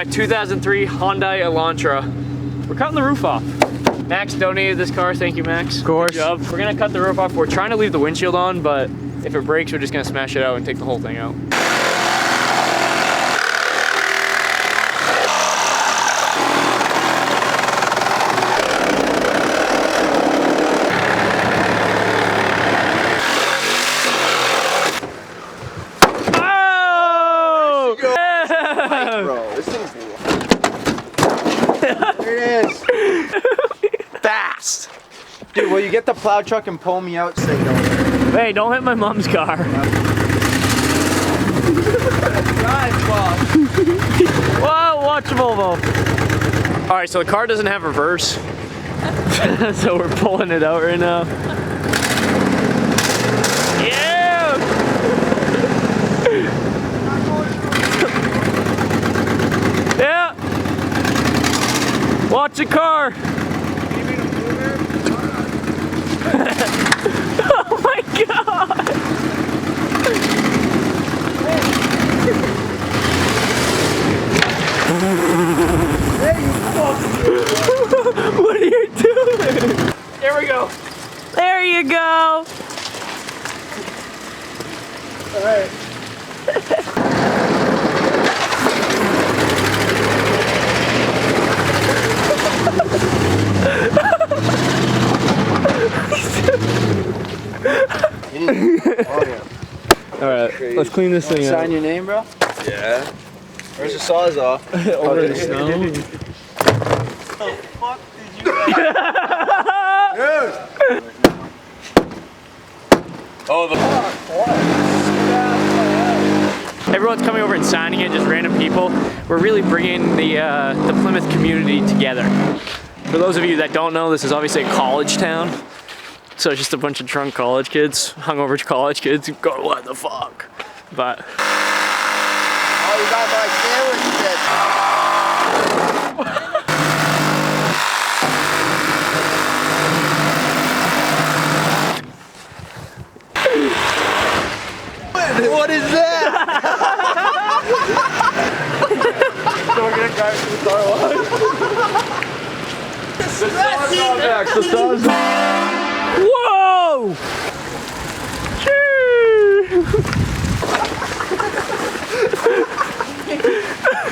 got 2003 Hyundai Elantra. We're cutting the roof off. Max donated this car. Thank you, Max. Of course. Good job. We're gonna cut the roof off. We're trying to leave the windshield on, but if it breaks, we're just gonna smash it out and take the whole thing out. There it is. Fast. Dude, will you get the plow truck and pull me out? Say no. Hey, don't hit my mom's car. Whoa, watch the Volvo. All right, so the car doesn't have reverse. So we're pulling it out right now. Yeah! Yeah! Watch the car! Oh my god! What are you doing? There we go. There you go. All right. Oh yeah. All right, let's clean this thing up. Sign your name, bro? Yeah. Where's the sawzall? Over the snow. The fuck did you Dude! Oh, the Everyone's coming over and signing it, just random people. We're really bringing the Plymouth community together. For those of you that don't know, this is obviously a college town. So it's just a bunch of drunk college kids, hungover college kids, going, what the fuck? But. Oh, you got my sandwich shit. What is that? So we're gonna drive to the car wash. The sauce. Whoa!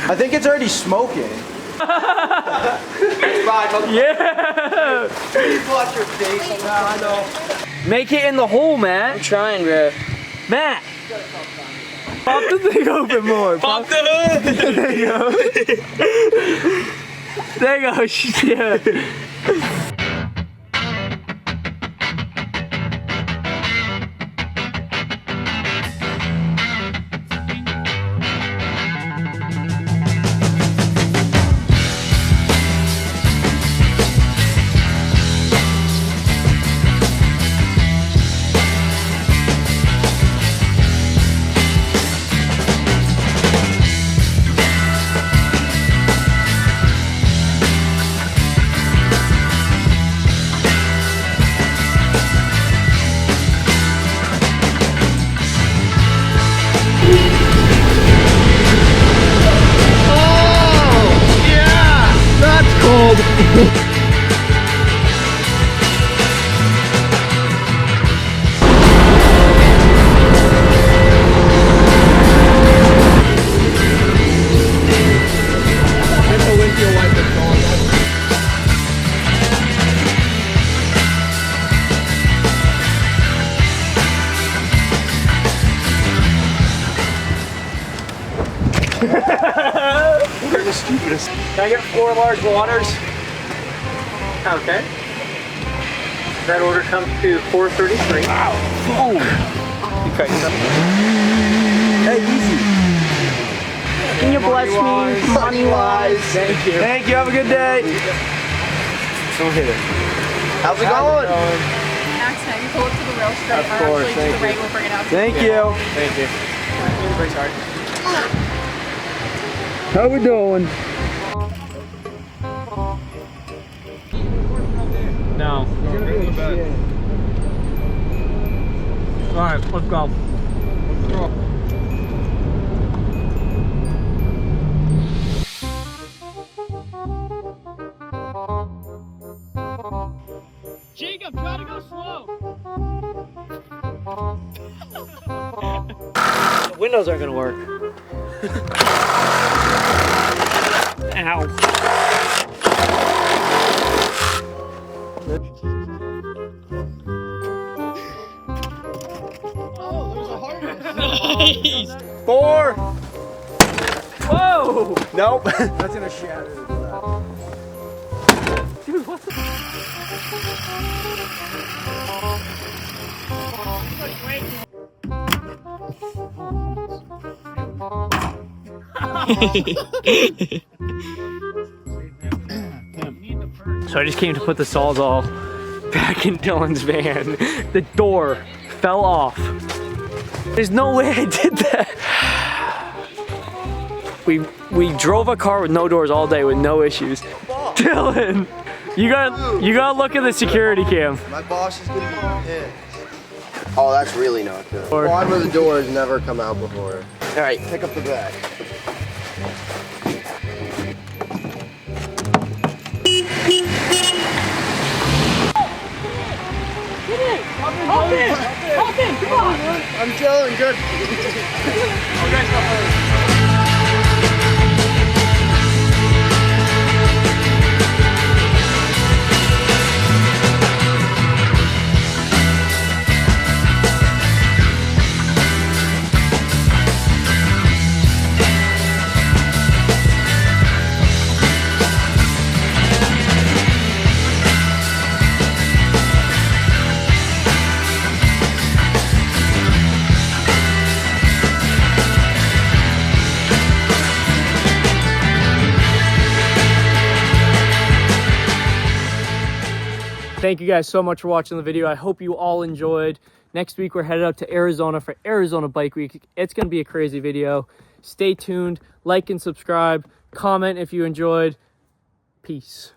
I think it's already smoking. That's fine. Yeah! You watch your face. I know. Make it in the hole, Matt. I'm trying, bro. Matt! Pop the thing open more. Pop the hood! There you go. There you go. Yeah. We're the stupidest. Can I get 4 large waters? Okay. That order comes to $4.33. Wow. Oh. Okay. Hey, easy. Can you bless me, money-wise? Thank you. Thank you. Have a good day. Don't hit it. How's it going? Max, can you pull up to the rail straight? Of course, to thank the right, we'll bring it out. Thank you. Thank you. Brace hard. How we doing? No. Alright, let's go. Cam, try to go slow. The windows aren't gonna work. Ow. Oh, there's a harness. Nice. 4. Whoa. Nope. That's gonna shatter. Dude, what the? So I just came to put the Sawzall back in Dylan's van. The door fell off. There's no way I did that. We drove a car with no doors all day with no issues. Dylan, you gotta look at the security cam. My boss is gonna be pissed. Oh, that's really not good. Or- Bottom of the door has never come out before. All right, pick up the bag. Hop in, come on. I'm chilling, good. Thank you guys so much for watching the video. I hope you all enjoyed. Next week, we're headed out to Arizona for Arizona Bike Week. It's going to be a crazy video. Stay tuned, like and subscribe, comment if you enjoyed. Peace.